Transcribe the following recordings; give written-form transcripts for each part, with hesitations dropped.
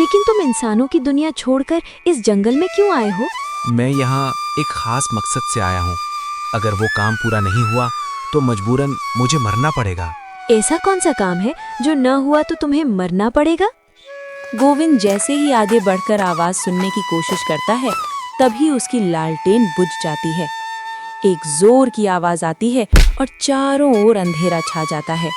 लेकिन तुम इंसानों की दुनिया छोड़कर इस जंगल में क्यों आए हो? मैं यहाँ एक खास मकसद से आया हूँ। अगर वो काम पूरा नहीं हुआ तो मजबूरन मुझे मरना पड़ेगा। ऐसा कौन सा काम है जो न हुआ तो तुम्हें मरना पड़ेगा? गोविंद जैसे ही आगे बढ़कर आवाज सुनने की कोशिश करता है, तभी उसकी लालटेन बुझ जाती है। एक जोर की आवाज आती है और चारों ओर अंधेरा छा जाता है।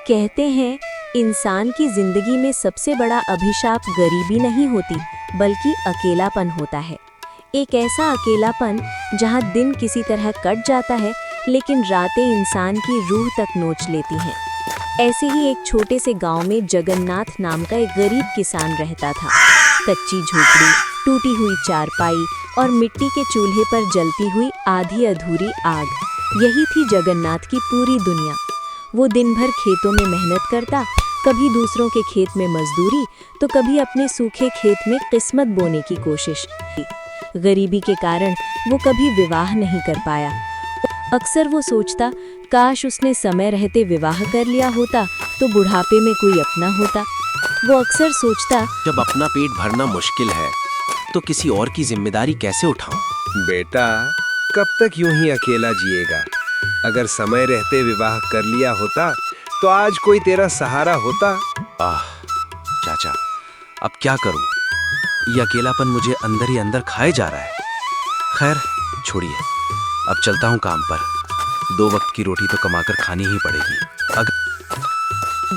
कहते हैं इंसान की जिंदगी में सबसे बड़ा अभिशाप गरीबी नहीं होती, बल्कि अकेलापन होता है। एक ऐसा अकेलापन जहां दिन किसी तरह कट जाता है, लेकिन रातें इंसान की रूह तक नोच लेती हैं। ऐसे ही एक छोटे से गांव में जगन्नाथ नाम का एक गरीब किसान रहता था। कच्ची झोपड़ी, टूटी हुई चारपाई और मिट्टी के चूल्हे पर जलती हुई आधी अधूरी आग, यही थी जगन्नाथ की पूरी दुनिया। वो दिन भर खेतों में मेहनत करता, कभी दूसरों के खेत में मजदूरी, तो कभी अपने सूखे खेत में किस्मत बोने की कोशिश की। गरीबी के कारण वो कभी विवाह नहीं कर पाया। अक्सर वो सोचता, काश उसने समय रहते विवाह कर लिया होता तो बुढ़ापे में कोई अपना होता। वो अक्सर सोचता, जब अपना पेट भरना मुश्किल है तो किसी और की जिम्मेदारी कैसे उठाऊं? बेटा, कब तक यूं ही अकेला जिएगा? अगर समय रहते विवाह कर लिया होता तो आज कोई तेरा सहारा होता। चाचा, अब क्या करूं? ये अकेलापन मुझे अंदर ही अंदर खाए जा रहा है। खैर छोड़िए, अब चलता हूं काम पर। 2 वक्त की रोटी तो कमाकर खानी ही पड़ेगी।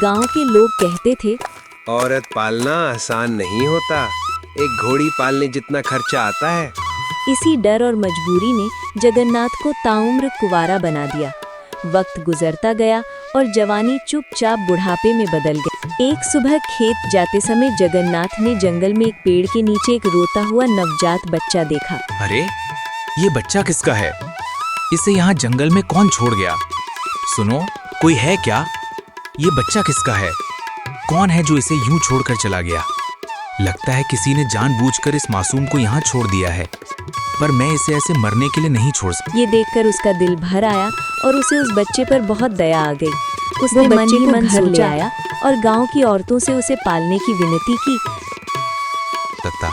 गांव के लोग कहते थे, औरत पालना आसान नहीं होता, एक घोड़ी पालने जितना खर्चा आता है। इसी डर और मजबूरी ने जगन्नाथ को ताउम्र कुंवारा बना दिया। वक्त गुजरता गया और जवानी चुपचाप बुढ़ापे में बदल गई। एक सुबह खेत जाते समय जगन्नाथ ने जंगल में एक पेड़ के नीचे एक रोता हुआ नवजात बच्चा देखा। अरे, ये बच्चा किसका है? इसे यहाँ जंगल में कौन छोड़ गया? सुनो, कोई है क्या? ये बच्चा किसका है? कौन है जो इसे यूं छोड़कर चला गया? लगता है किसी ने जानबूझकर इस मासूम को यहाँ छोड़ दिया है, पर मैं इसे ऐसे मरने के लिए नहीं छोड़ सकता। ये देखकर उसका दिल भर आया और उसे उस बच्चे पर बहुत दया आ गई। उसने मन ही मन घर ले आया और गांव की औरतों से उसे पालने की विनती की। तत्ता,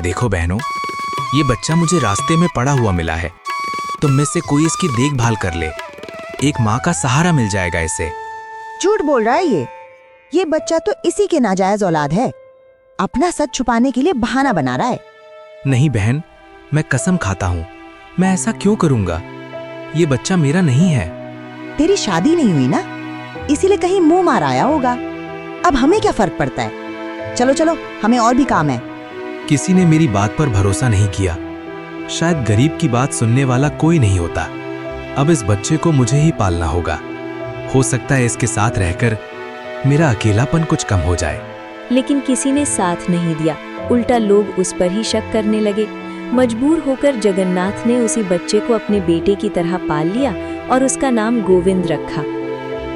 देखो बहनों, ये बच्चा मुझे रास्ते में पड़ा हुआ मिला है। तुम में से कोई इसकी देखभाल कर ले, एक माँ का सहारा मिल जाएगा इसे। झूठ बोल रहा है ये बच्चा तो इसी के नाजायज औलाद है। अपना सच छुपाने के लिए बहाना बना रहा है। नहीं बहन, मैं कसम खाता हूँ, मैं ऐसा क्यों करूँगा? ये बच्चा मेरा नहीं है। तेरी शादी नहीं हुई ना, इसीलिए कहीं मुंह मार आया होगा। अब हमें क्या फर्क पड़ता है? चलो चलो, हमें और भी काम है। किसी ने मेरी बात पर भरोसा नहीं किया। शायद गरीब की बात सुनने वाला कोई नहीं होता। अब इस बच्चे को मुझे ही पालना होगा। हो सकता है इसके साथ रहकर मेरा अकेलापन कुछ कम हो जाए। लेकिन किसी ने साथ नहीं दिया, उल्टा लोग उस पर ही शक करने लगे। मजबूर होकर जगन्नाथ ने उसी बच्चे को अपने बेटे की तरह पाल लिया और उसका नाम गोविंद रखा।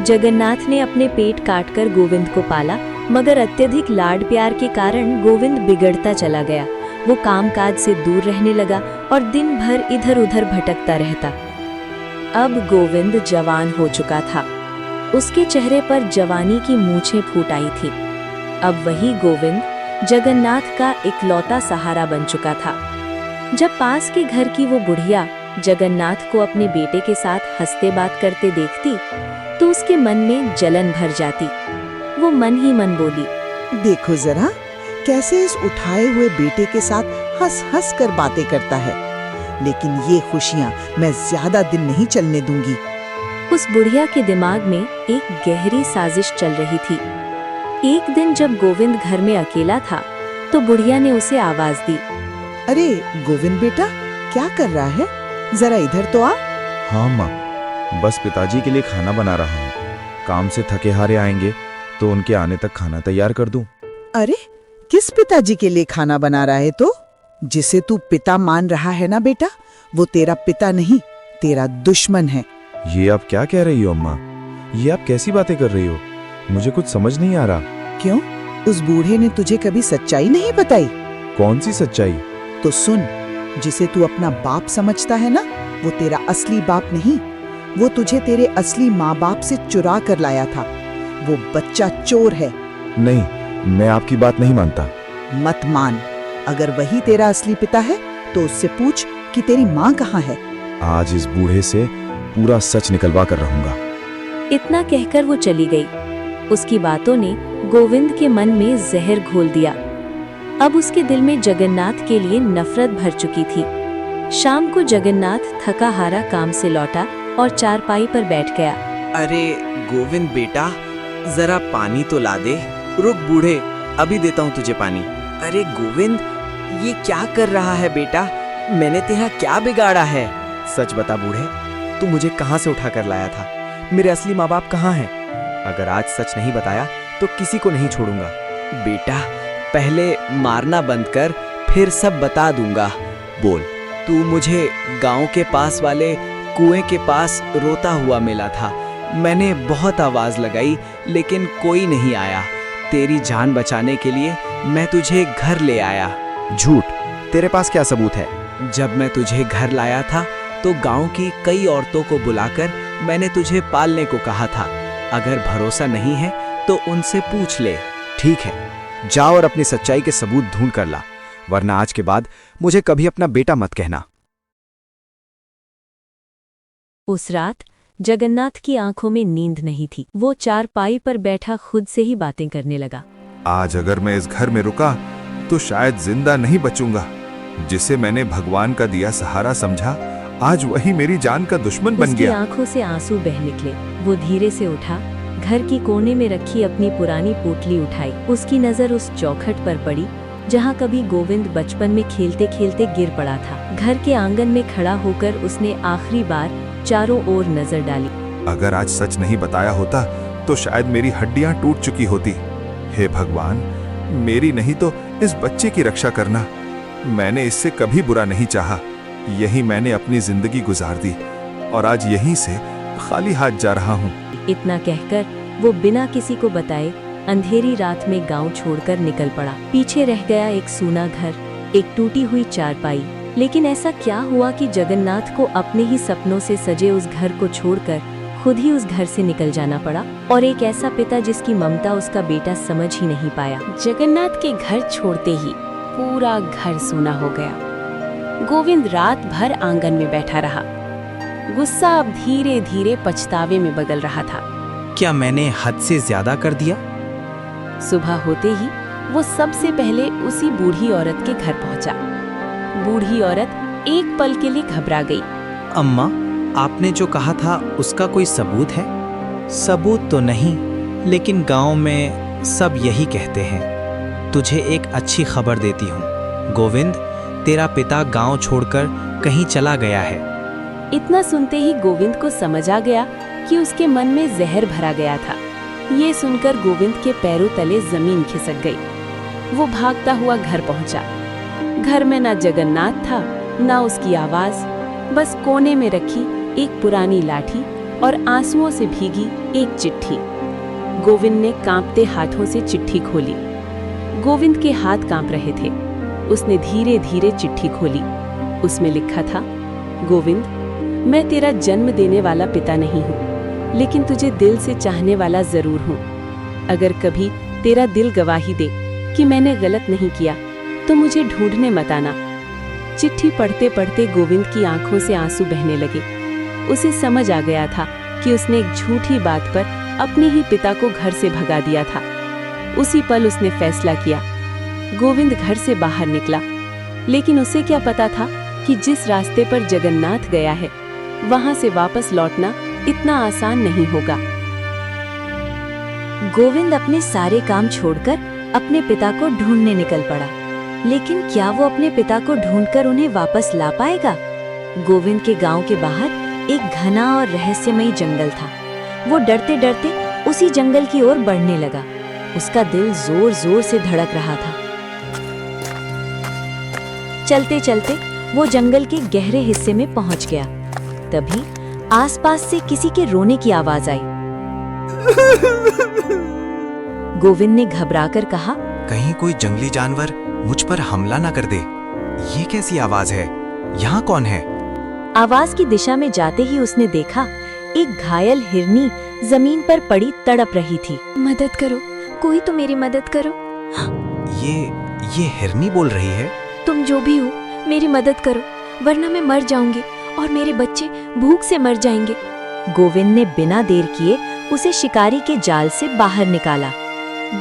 जगन्नाथ ने अपने पेट काटकर गोविंद को पाला, मगर अत्यधिक लाड प्यार के कारण गोविंद बिगड़ता चला गया। वो कामकाज से दूर रहने लगा और दिन भर इधर उधर भटकता रहता। अब गोविंद जवान हो चुका था। उसके चेहरे पर जवानी की मूछें फूट आई थी। अब वही गोविंद जगन्नाथ का इकलौता सहारा बन चुका था। जब पास के घर की वो बुढ़िया जगन्नाथ को अपने बेटे के साथ हंसते बात करते देखती, तो उसके मन में जलन भर जाती। वो मन ही मन बोली, देखो जरा कैसे इस उठाए हुए बेटे के साथ हंस हंस कर बातें करता है। लेकिन ये खुशियाँ मैं ज्यादा दिन नहीं चलने दूंगी। उस बुढ़िया के दिमाग में एक गहरी साजिश चल रही थी। एक दिन जब गोविंद घर में अकेला था, तो बुढ़िया ने उसे आवाज दी। अरे गोविंद बेटा, क्या कर रहा है? जरा इधर तो आ। हाँ माँ, बस पिताजी के लिए खाना बना रहा हूँ। काम से थके हारे आएंगे तो उनके आने तक खाना तैयार कर दूं। अरे किस पिताजी के लिए खाना बना रहा है? तो जिसे तू पिता मान रहा है ना बेटा, वो तेरा पिता नहीं, तेरा दुश्मन है। ये आप क्या कह रही हो अम्मा? ये आप कैसी बातें कर रही हो? मुझे कुछ समझ नहीं आ रहा। क्यों? उस बूढ़े ने तुझे कभी सच्चाई नहीं बताई? कौन सी सच्चाई? तो सुन, जिसे तू अपना बाप समझता है ना, वो तेरा असली बाप नहीं, वो तुझे तेरे असली माँ बाप से चुरा कर लाया था। वो बच्चा चोर है। नहीं, मैं आपकी बात नहीं मानता। मत मान। अगर वही तेरा असली पिता है तो उससे पूछ कि तेरी माँ कहाँ है। आज इस बूढ़े से पूरा सच निकलवा कर रहूंगा। इतना कहकर वो चली गई। उसकी बातों ने गोविंद के मन में जहर घोल दिया। अब उसके दिल में जगन्नाथ के लिए नफरत भर चुकी थी। शाम को जगन्नाथ थका हारा काम से लौटा और चारपाई पर बैठ गया। अरे गोविंद बेटा, जरा पानी तो ला दे। रुक बूढ़े, अभी देता हूँ तुझे पानी। अरे गोविंद, ये क्या कर रहा है बेटा? मैंने तेरा क्या बिगाड़ा है? सच बता बूढ़े, तू मुझे कहाँ से उठा कर लाया था? मेरे असली माँ बाप कहाँ हैं? अगर आज सच नहीं बताया तो किसी को नहीं छोड़ूंगा। बेटा, पहले मारना बंद कर, फिर सब बता दूंगा। बोल, तू मुझे गांव के पास वाले कुएं के पास रोता हुआ मिला था। मैंने बहुत आवाज लगाई लेकिन कोई नहीं आया। तेरी जान बचाने के लिए मैं तुझे घर ले आया। झूठ। तेरे पास क्या सबूत है? जब मैं तुझे घर लाया था तो गांव की कई औरतों को बुलाकर मैंने तुझे पालने को कहा था। अगर भरोसा नहीं है तो उनसे पूछ ले। ठीक है, जाओ और अपनी सच्चाई के सबूत ढूंढ कर ला, वरना आज के बाद मुझे कभी अपना बेटा मत कहना। उस रात जगन्नाथ की आंखों में नींद नहीं थी। वो चारपाई पर बैठा खुद से ही बातें करने लगा। आज अगर मैं इस घर में रुका तो शायद जिंदा नहीं बचूंगा। जिसे मैंने भगवान का दिया सहारा समझा, आज वही मेरी जान का दुश्मन बन उसकी गया। आंखों से आंसू बह निकले। वो धीरे से उठा, घर की कोने में रखी अपनी पुरानी पोटली उठाई। उसकी नजर उस चौखट पर पड़ी जहाँ कभी गोविंद बचपन में खेलते खेलते गिर पड़ा था। घर के आंगन में खड़ा होकर उसने आखिरी बार चारों ओर नजर डाली। अगर आज सच नहीं बताया होता तो शायद मेरी हड्डियां टूट चुकी होती। हे भगवान, मेरी नहीं तो इस बच्चे की रक्षा करना। मैंने इससे कभी बुरा नहीं चाहा। यही मैंने अपनी जिंदगी गुजार दी और आज यहीं से खाली हाथ जा रहा हूँ। इतना कहकर वो बिना किसी को बताए अंधेरी रात में गांव छोड़कर निकल पड़ा। पीछे रह गया एक सूना घर, एक टूटी हुई चारपाई। लेकिन ऐसा क्या हुआ कि जगन्नाथ को अपने ही सपनों से सजे उस घर को छोड़कर खुद ही उस घर से निकल जाना पड़ा, और एक ऐसा पिता जिसकी ममता उसका बेटा समझ ही नहीं पाया। जगन्नाथ के घर छोड़ते ही पूरा घर सूना हो गया। गोविंद रात भर आंगन में बैठा रहा। गुस्सा अब धीरे धीरे पछतावे में बदल रहा था। क्या मैंने हद से ज्यादा कर दिया? सुबह होते ही वो सबसे पहले उसी बूढ़ी औरत के घर पहुंचा। बूढ़ी औरत एक पल के लिए घबरा गई। अम्मा, आपने जो कहा था उसका कोई सबूत है? सबूत तो नहीं, लेकिन गांव में सब यही कहते हैं। तुझे एक अच्छी खबर देती हूँ गोविंद, तेरा पिता गांव छोड़कर कहीं चला गया है। इतना सुनते ही गोविंद को समझ आ गया कि उसके मन में जहर भरा गया था। ये सुनकर गोविंद के पैरों तले जमीन खिसक गई। वो भागता हुआ घर पहुंचा। घर में ना जगन्नाथ था, ना उसकी आवाज, बस कोने में रखी एक पुरानी लाठी और आंसुओं से भीगी एक चिट्ठी। गोविंद ने कांपते हाथों से चिट्ठी खोली। गोविंद के हाथ कांप रहे थे। उसने धीरे धीरे चिट्ठी खोली। उसमें लिखा था, गोविंद, मैं तेरा जन्म देने वाला पिता नहीं हूँ, लेकिन तुझे दिल से चाहने वाला जरूर हूँ। अगर कभी तेरा दिल गवाही दे कि मैंने गलत नहीं किया तो मुझे ढूंढने मत आना। चिट्ठी पढ़ते पढ़ते गोविंद की आंखों से आंसू बहने लगे। उसे समझ आ गया था कि उसने एक झूठी बात पर अपने ही पिता को घर से भगा दिया था। उसी पल उसने फैसला किया। गोविंद घर से बाहर निकला, लेकिन उसे क्या पता था कि जिस रास्ते पर जगन्नाथ गया है, वहां से वापस लौटना इतना आसान नहीं होगा। गोविंद अपने सारे काम छोड़कर अपने पिता को ढूंढने निकल पड़ा। लेकिन क्या वो अपने पिता को ढूंढकर उन्हें वापस ला पाएगा? गोविंद के गांव के बाहर एक घना और रहस्यमयी जंगल था। वो डरते डरते उसी जंगल की ओर बढ़ने लगा। उसका दिल जोर जोर से धड़क रहा था। चलते चलते वो जंगल के गहरे हिस्से में पहुंच गया। तभी आसपास से किसी के रोने की आवाज आई। गोविंद ने घबराकर कहा, कहीं कोई जंगली जानवर मुझ पर हमला ना कर दे। ये कैसी आवाज है? यहाँ कौन है? आवाज की दिशा में जाते ही उसने देखा एक घायल हिरनी जमीन पर पड़ी तड़प रही थी। मदद करो, कोई तो मेरी मदद करो। ये हिरनी बोल रही है? तुम जो भी हो मेरी मदद करो, वरना मैं मर जाऊंगी और मेरे बच्चे भूख से मर जाएंगे। गोविंद ने बिना देर किए उसे शिकारी के जाल से बाहर निकाला।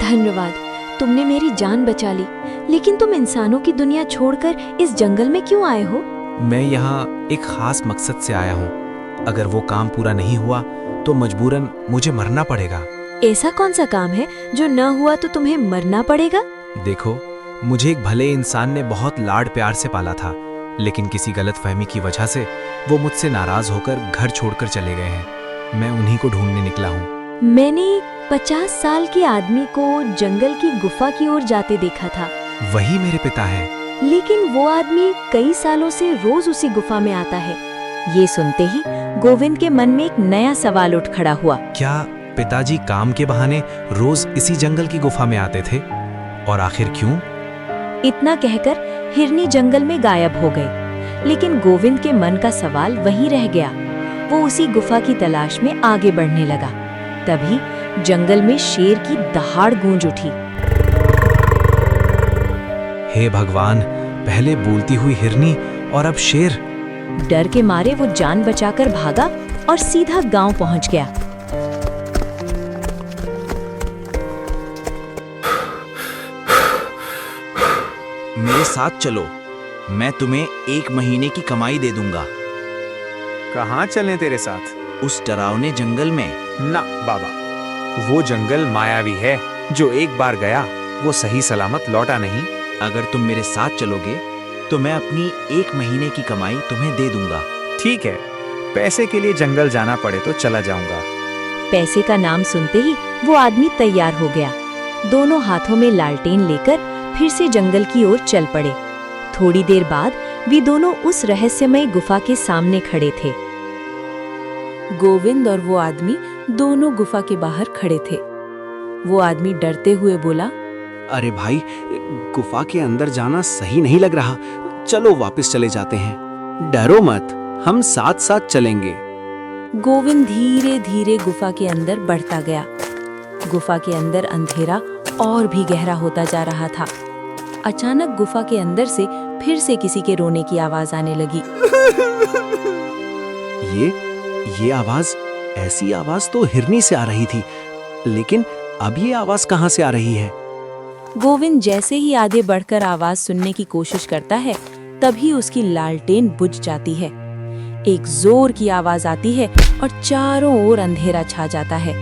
धन्यवाद, तुमने मेरी जान बचा ली, लेकिन तुम इंसानों की दुनिया छोड़कर इस जंगल में क्यों आए हो? मैं यहाँ एक खास मकसद से आया हूँ। अगर वो काम पूरा नहीं हुआ तो मजबूरन मुझे मरना पड़ेगा। ऐसा कौन सा काम है जो न हुआ तो तुम्हें मरना पड़ेगा? देखो, मुझे एक भले इंसान ने बहुत लाड प्यार से पाला था, लेकिन किसी गलतफहमी की वजह से वो मुझसे नाराज होकर घर छोड़कर चले गए हैं। मैं उन्हीं को ढूंढने निकला हूँ। मैंने 50 साल के आदमी को जंगल की गुफा की ओर जाते देखा था। वही मेरे पिता हैं। लेकिन वो आदमी कई सालों से रोज उसी गुफा में आता है। ये सुनते ही गोविंद के मन में एक नया सवाल उठ खड़ा हुआ। क्या पिताजी काम के बहाने रोज इसी जंगल की गुफा में आते थे? और आखिर क्यों? इतना कहकर हिरनी जंगल में गायब हो गई, लेकिन गोविंद के मन का सवाल वहीं रह गया। वो उसी गुफा की तलाश में आगे बढ़ने लगा। तभी जंगल में शेर की दहाड़ गूंज उठी। हे भगवान, पहले बोलती हुई हिरनी और अब शेर। डर के मारे वो जान बचाकर भागा और सीधा गांव पहुंच गया। मेरे साथ चलो, मैं तुम्हें 1 महीने की कमाई दे दूंगा। कहाँ चलें तेरे साथ? उस डरावने जंगल में। ना बाबा, वो जंगल मायावी है। जो एक बार गया वो सही सलामत लौटा नहीं। अगर तुम मेरे साथ चलोगे तो मैं अपनी 1 महीने की कमाई तुम्हें दे दूंगा। ठीक है, पैसे के लिए जंगल जाना पड़े तो चला जाऊंगा। पैसे का नाम सुनते ही वो आदमी तैयार हो गया। दोनों हाथों में लालटेन लेकर फिर से जंगल की ओर चल पड़े। थोड़ी देर बाद वे दोनों उस रहस्यमय गुफा के सामने खड़े थे। गोविंद और वो आदमी दोनों गुफा के बाहर खड़े थे। वो आदमी डरते हुए बोला, अरे भाई, गुफा के अंदर जाना सही नहीं लग रहा। चलो वापस चले जाते हैं। डरो मत, हम साथ साथ चलेंगे। गोविंद धीरे धीरे गुफा के अंदर बढ़ता गया। गुफा के अंदर अंधेरा और भी गहरा होता जा रहा था। अचानक गुफा के अंदर से फिर से किसी के रोने की आवाज आने लगी। ये आवाज, ऐसी आवाज तो हिरनी से आ रही थी, लेकिन अब ये आवाज कहाँ से आ रही है? गोविंद जैसे ही आगे बढ़कर आवाज सुनने की कोशिश करता है, तभी उसकी लालटेन बुझ जाती है। एक जोर की आवाज आती है और चारों ओर अंधेरा छा जाता है।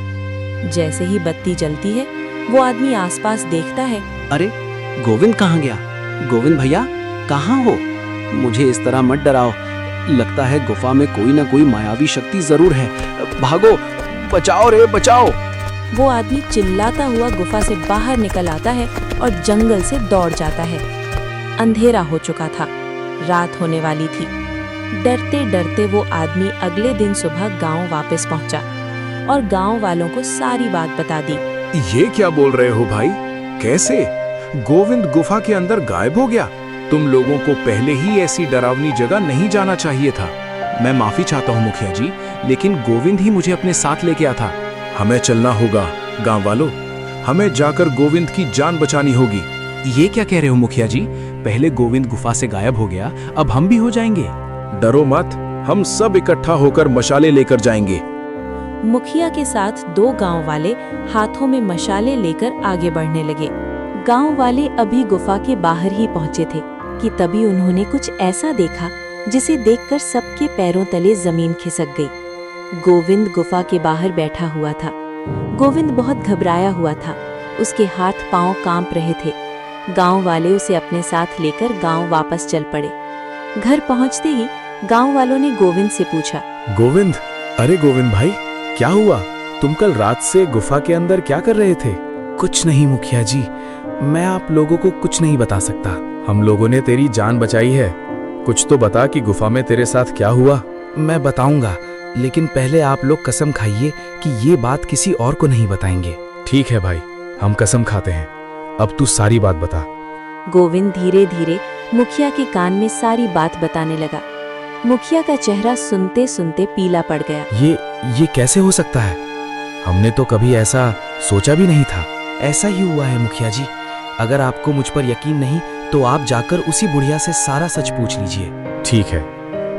जैसे ही बत्ती जलती है, वो आदमी आसपास देखता है। अरे गोविंद कहाँ गया? गोविंद भैया, कहाँ हो? मुझे इस तरह मत डराओ। लगता है गुफा में कोई ना कोई मायावी शक्ति जरूर है। भागो, बचाओ रे बचाओ। वो आदमी चिल्लाता हुआ गुफा से बाहर निकल आता है और जंगल से दौड़ जाता है। अंधेरा हो चुका था, रात होने वाली थी। डरते डरते वो आदमी अगले दिन सुबह गांव वापस पहुंचा और गांव वालों को सारी बात बता दी। ये क्या बोल रहे हो भाई? कैसे? गोविंद गुफा के अंदर गायब हो गया? तुम लोगों को पहले ही ऐसी डरावनी जगह नहीं जाना चाहिए था। मैं माफी चाहता हूँ मुखिया जी, लेकिन गोविंद ही मुझे अपने साथ लेके आया था। हमें चलना होगा गांव वालों। हमें जाकर गोविंद की जान बचानी होगी। ये क्या कह रहे हो मुखिया जी? पहले गोविंद गुफा से गायब हो गया, अब हम भी हो जाएंगे। डरो मत, हम सब इकट्ठा होकर मशाले लेकर जाएंगे। मुखिया के साथ 2 गांव वाले हाथों में मशाले लेकर आगे बढ़ने लगे। गांव वाले अभी गुफा के बाहर ही पहुंचे थे कि तभी उन्होंने कुछ ऐसा देखा जिसे देखकर सबके पैरों तले जमीन खिसक गई। गोविंद गुफा के बाहर बैठा हुआ था। गोविंद बहुत घबराया हुआ था। उसके हाथ पांव कांप रहे थे। गांव वाले उसे अपने साथ लेकर गांव वापस चल पड़े। घर पहुंचते ही गांव वालों ने गोविंद से पूछा, गोविंद, अरे गोविंद भाई, क्या हुआ? तुम कल रात से गुफा के अंदर क्या कर रहे थे? कुछ नहीं मुखिया जी, मैं आप लोगों को कुछ नहीं बता सकता। हम लोगों ने तेरी जान बचाई है। कुछ तो बता कि गुफा में तेरे साथ क्या हुआ। मैं बताऊंगा, लेकिन पहले आप लोग कसम खाइए कि ये बात किसी और को नहीं बताएंगे। ठीक है भाई, हम कसम खाते हैं। अब तू सारी बात बता। गोविंद धीरे धीरे मुखिया के कान में सारी बात बताने लगा। मुखिया का चेहरा सुनते सुनते पीला पड़ गया। ये कैसे हो सकता है? हमने तो कभी ऐसा सोचा भी नहीं था। ऐसा ही हुआ है मुखिया जी। अगर आपको मुझ पर यकीन नहीं तो आप जाकर उसी बुढ़िया से सारा सच पूछ लीजिए। ठीक है,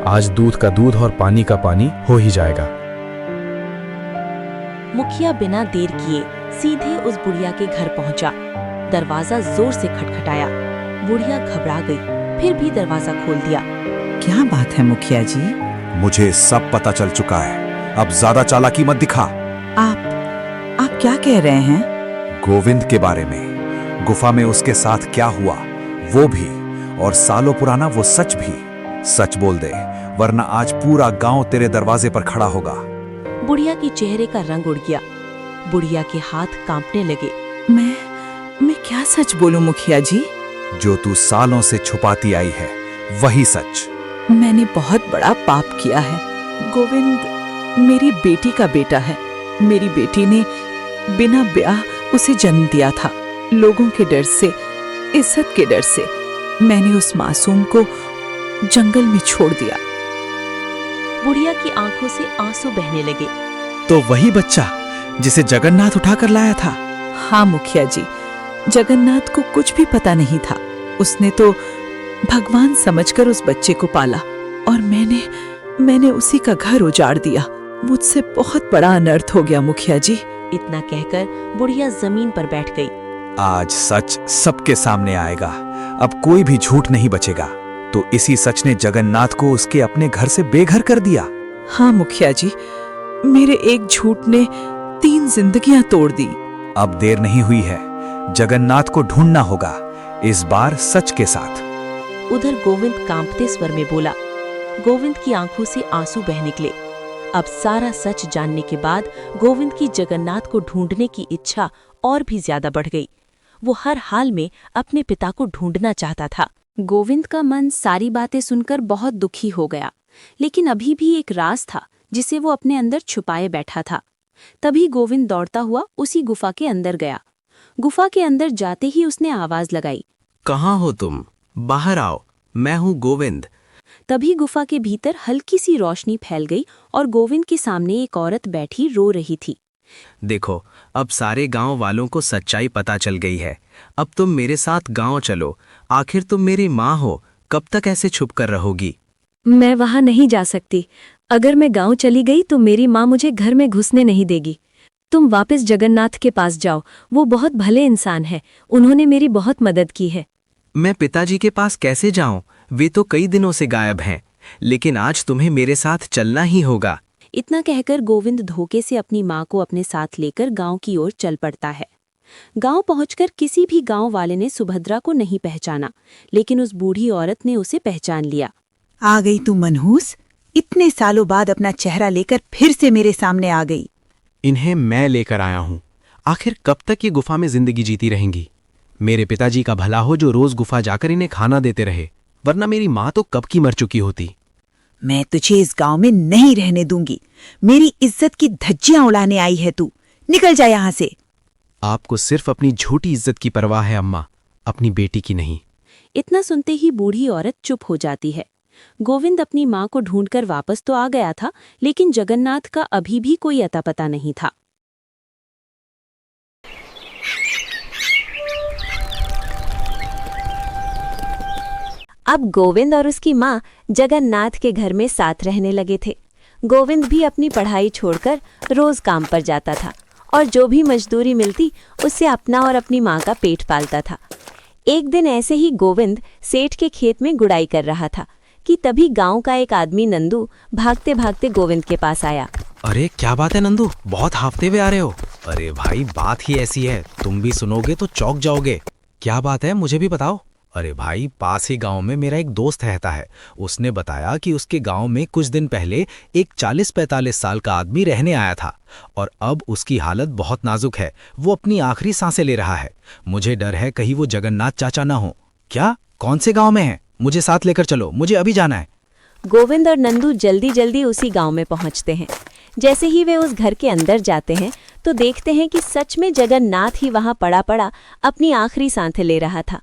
आज दूध का दूध और पानी का पानी हो ही जाएगा। मुखिया बिना देर किए सीधे उस बुढ़िया के घर पहुंचा। दरवाजा जोर से खटखटाया। बुढ़िया घबरा गई, फिर भी दरवाजा खोल दिया। क्या बात है मुखिया जी? मुझे सब पता चल चुका है, अब ज्यादा चालाकी मत दिखा। आप क्या कह रहे हैं? गोविंद के बारे में, गुफा में उसके साथ क्या हुआ वो भी, और सालों पुराना वो सच भी। सच बोल दे, वरना आज पूरा गांव तेरे दरवाजे पर खड़ा होगा। बुढ़िया के चेहरे का रंग उड़ गया। बुढ़िया के हाथ कांपने लगे। मैं क्या सच बोलूं मुखिया जी? जो तू सालों से छुपाती आई है वही सच। मैंने बहुत बड़ा पाप किया है। गोविंद मेरी बेटी का बेटा है। मेरी बेटी ने बिना ब्याह उसे जन्म दिया था। लोगों के डर से, इज्जत के डर से मैंने उस मासूम को जंगल में छोड़ दिया। बुढ़िया की आंखों से आंसू बहने लगे। तो वही बच्चा जिसे जगन्नाथ उठाकर लाया था? हाँ मुखिया जी, जगन्नाथ को कुछ भी पता नहीं था। उसने तो भगवान समझकर उस बच्चे को पाला, और मैंने उसी का घर उजाड़ दिया। मुझसे बहुत बड़ा अनर्थ हो गया मुखिया जी। इतना कहकर बुढ़िया जमीन पर बैठ गई। आज सच सबके सामने आएगा, अब कोई भी झूठ नहीं बचेगा। तो इसी सच ने जगन्नाथ को उसके अपने घर से बेघर कर दिया। हाँ मुखिया जी, मेरे एक झूठ ने 3 जिंदगियां तोड़ दी। अब देर नहीं हुई है, जगन्नाथ को ढूंढना होगा, इस बार सच के साथ। उधर गोविंद कांपते स्वर में बोला। गोविंद की आंखों से आंसू बह निकले। अब सारा सच जानने के बाद गोविंद की जगन्नाथ को ढूंढने की इच्छा और भी ज्यादा बढ़ गई। वो हर हाल में अपने पिता को ढूंढना चाहता था। गोविंद का मन सारी बातें सुनकर बहुत दुखी हो गया, लेकिन अभी भी एक राज था जिसे वो अपने अंदर छुपाए बैठा था। तभी गोविंद दौड़ता हुआ उसी गुफा के अंदर गया। गुफा के अंदर जाते ही उसने आवाज लगाई, कहाँ हो तुम? बाहर आओ, मैं हूँ गोविंद। तभी गुफा के भीतर हल्की सी रोशनी फैल गई और गोविंद के सामने एक औरत बैठी रो रही थी। देखो, अब सारे गांव वालों को सच्चाई पता चल गई है। अब तुम मेरे साथ गांव चलो। आखिर तुम मेरी माँ हो, कब तक ऐसे छुप कर रहोगी? मैं वहाँ नहीं जा सकती। अगर मैं गांव चली गई तो मेरी माँ मुझे घर में घुसने नहीं देगी। तुम वापस जगन्नाथ के पास जाओ, वो बहुत भले इंसान है, उन्होंने मेरी बहुत मदद की है। मैं पिताजी के पास कैसे जाऊं? वे तो कई दिनों से गायब हैं। लेकिन आज तुम्हें मेरे साथ चलना ही होगा। इतना कहकर गोविंद धोखे से अपनी माँ को अपने साथ लेकर गांव की ओर चल पड़ता है। गांव पहुंचकर किसी भी गांव वाले ने सुभद्रा को नहीं पहचाना, लेकिन उस बूढ़ी औरत ने उसे पहचान लिया। आ गई तू मनहूस, इतने सालों बाद अपना चेहरा लेकर फिर से मेरे सामने आ गई। इन्हें मैं लेकर आया हूँ। आखिर कब तक ये गुफा में जिंदगी जीती रहेंगी? मेरे पिताजी का भला हो जो रोज गुफा जाकर इन्हें खाना देते रहे, वरना मेरी माँ तो कब की मर चुकी होती। मैं तुझे इस गांव में नहीं रहने दूंगी। मेरी इज्जत की धज्जियां उड़ाने आई है तू, निकल जा यहाँ से। आपको सिर्फ अपनी झूठी इज्जत की परवाह है अम्मा, अपनी बेटी की नहीं। इतना सुनते ही बूढ़ी औरत चुप हो जाती है। गोविंद अपनी माँ को ढूंढकर वापस तो आ गया था, लेकिन जगन्नाथ का अभी भी कोई अता पता नहीं था। अब गोविंद और उसकी माँ जगन्नाथ के घर में साथ रहने लगे थे। गोविंद भी अपनी पढ़ाई छोड़कर रोज काम पर जाता था और जो भी मजदूरी मिलती उससे अपना और अपनी माँ का पेट पालता था। एक दिन ऐसे ही गोविंद सेठ के खेत में गुड़ाई कर रहा था कि तभी गांव का एक आदमी नंदू भागते भागते गोविंद के पास आया। अरे क्या बात है नंदू, बहुत हाफते हुए आ रहे हो। अरे भाई, बात ही ऐसी है, तुम भी सुनोगे तो चौंक जाओगे। क्या बात है, मुझे भी बताओ। अरे भाई, पास ही गांव में मेरा एक दोस्त रहता है। उसने बताया कि उसके गांव में कुछ दिन पहले एक 40-45 साल का आदमी रहने आया था और अब उसकी हालत बहुत नाजुक है। वो अपनी आखिरी सांसें ले रहा है। मुझे डर है कहीं वो जगन्नाथ चाचा ना हो। क्या? कौन से गांव में है? मुझे साथ लेकर चलो, मुझे अभी जाना है। गोविंद और नंदू जल्दी जल्दी उसी गांव में पहुंचते हैं। जैसे ही वे उस घर के अंदर जाते हैं तो देखते हैं कि सच में जगन्नाथ ही वहां पड़ा पड़ा अपनी आखिरी सांसें ले रहा था।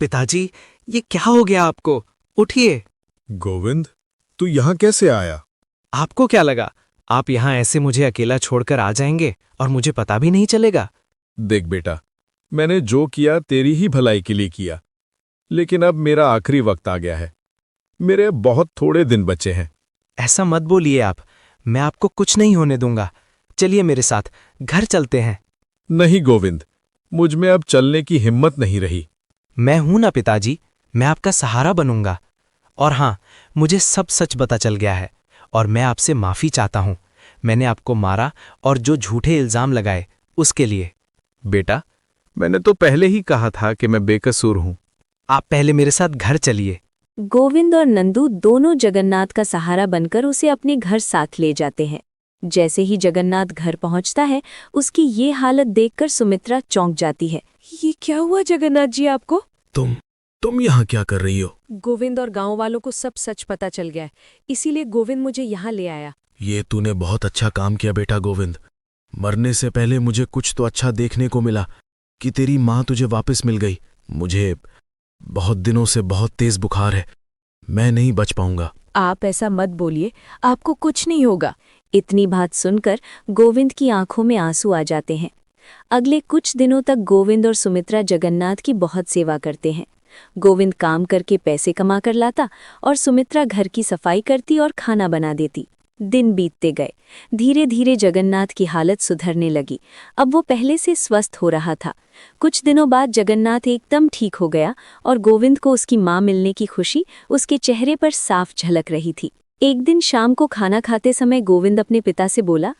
पिताजी, ये क्या हो गया आपको? उठिए। गोविंद, तू यहाँ कैसे आया? आपको क्या लगा आप यहाँ ऐसे मुझे अकेला छोड़कर आ जाएंगे और मुझे पता भी नहीं चलेगा? देख बेटा, मैंने जो किया तेरी ही भलाई के लिए किया, लेकिन अब मेरा आखिरी वक्त आ गया है। मेरे बहुत थोड़े दिन बचे हैं। ऐसा मत बोलिए आप, मैं आपको कुछ नहीं होने दूंगा। चलिए मेरे साथ घर चलते हैं। नहीं गोविंद, मुझ में अब चलने की हिम्मत नहीं रही। मैं हूं ना पिताजी, मैं आपका सहारा बनूंगा। और हाँ, मुझे सब सच पता चल गया है और मैं आपसे माफी चाहता हूं। मैंने आपको मारा और जो झूठे इल्जाम लगाए उसके लिए। बेटा, मैंने तो पहले ही कहा था कि मैं बेकसूर हूं। आप पहले मेरे साथ घर चलिए। गोविंद और नंदू दोनों जगन्नाथ का सहारा बनकर उसे अपने घर साथ ले जाते हैं। जैसे ही जगन्नाथ घर पहुंचता है, उसकी ये हालत देखकर सुमित्रा चौंक जाती है। ये क्या हुआ जगन्नाथ जी आपको? तुम यहाँ क्या कर रही हो? गोविंद और गांव वालों को सब सच पता चल गया है, इसीलिए गोविंद मुझे यहाँ ले आया। ये तूने बहुत अच्छा काम किया बेटा गोविंद। मरने से पहले मुझे कुछ तो अच्छा देखने को मिला कि तेरी माँ तुझे वापस मिल गई। मुझे बहुत दिनों से बहुत तेज बुखार है, मैं नहीं बच पाऊंगा। आप ऐसा मत बोलिए, आपको कुछ नहीं होगा। इतनी बात सुनकर गोविंद की आंखों में आंसू आ जाते हैं। अगले कुछ दिनों तक गोविंद और सुमित्रा जगन्नाथ की बहुत सेवा करते हैं। गोविंद काम करके पैसे कमा कर लाता और सुमित्रा घर की सफाई करती और खाना बना देती। दिन बीतते गए। धीरे धीरे जगन्नाथ की हालत सुधरने लगी। अब वो पहले से स्वस्थ हो रहा था। कुछ दिनों बाद जगन्नाथ एकदम ठीक हो गया और गोविंद को उसकी माँ मिलने की खुशी उसके चेहरे पर साफ झलक रही थी। एक दिन शाम को खाना खाते समय गोविंद अपने पिता से बोला,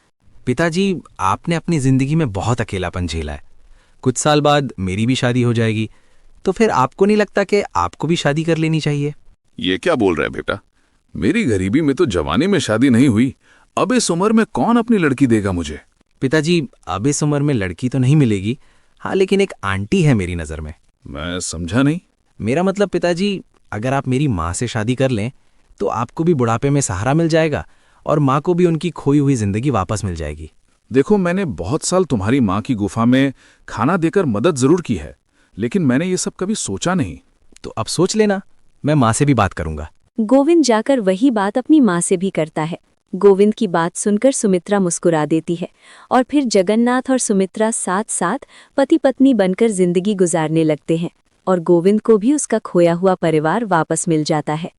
पिताजी, आपने अपनी जिंदगी में बहुत अकेलापन झेला है। कुछ साल बाद मेरी भी शादी हो जाएगी, तो फिर आपको नहीं लगता कि आपको भी शादी कर लेनी चाहिए? ये क्या बोल रहा है बेटा? मेरी गरीबी में तो जवानी में शादी नहीं हुई, अब इस उम्र में कौन अपनी लड़की देगा मुझे? पिताजी, अब इस उम्र में लड़की तो नहीं मिलेगी, हाँ, लेकिन एक आंटी है मेरी नज़र में। मैं समझा नहीं। मेरा मतलब पिताजी, अगर आप मेरी माँ से शादी कर लें तो आपको भी बुढ़ापे में सहारा मिल जाएगा और माँ को भी उनकी खोई हुई जिंदगी वापस मिल जाएगी। देखो, मैंने बहुत साल तुम्हारी माँ की गुफा में खाना देकर मदद जरूर की है, लेकिन मैंने ये सब कभी सोचा नहीं। तो अब सोच लेना, मैं माँ से भी बात करूंगा। गोविंद जाकर वही बात अपनी माँ से भी करता है। गोविंद की बात सुनकर सुमित्रा मुस्कुरा देती है और फिर जगन्नाथ और सुमित्रा साथ साथ पति पत्नी बनकर जिंदगी गुजारने लगते हैं और गोविंद को भी उसका खोया हुआ परिवार वापस मिल जाता है।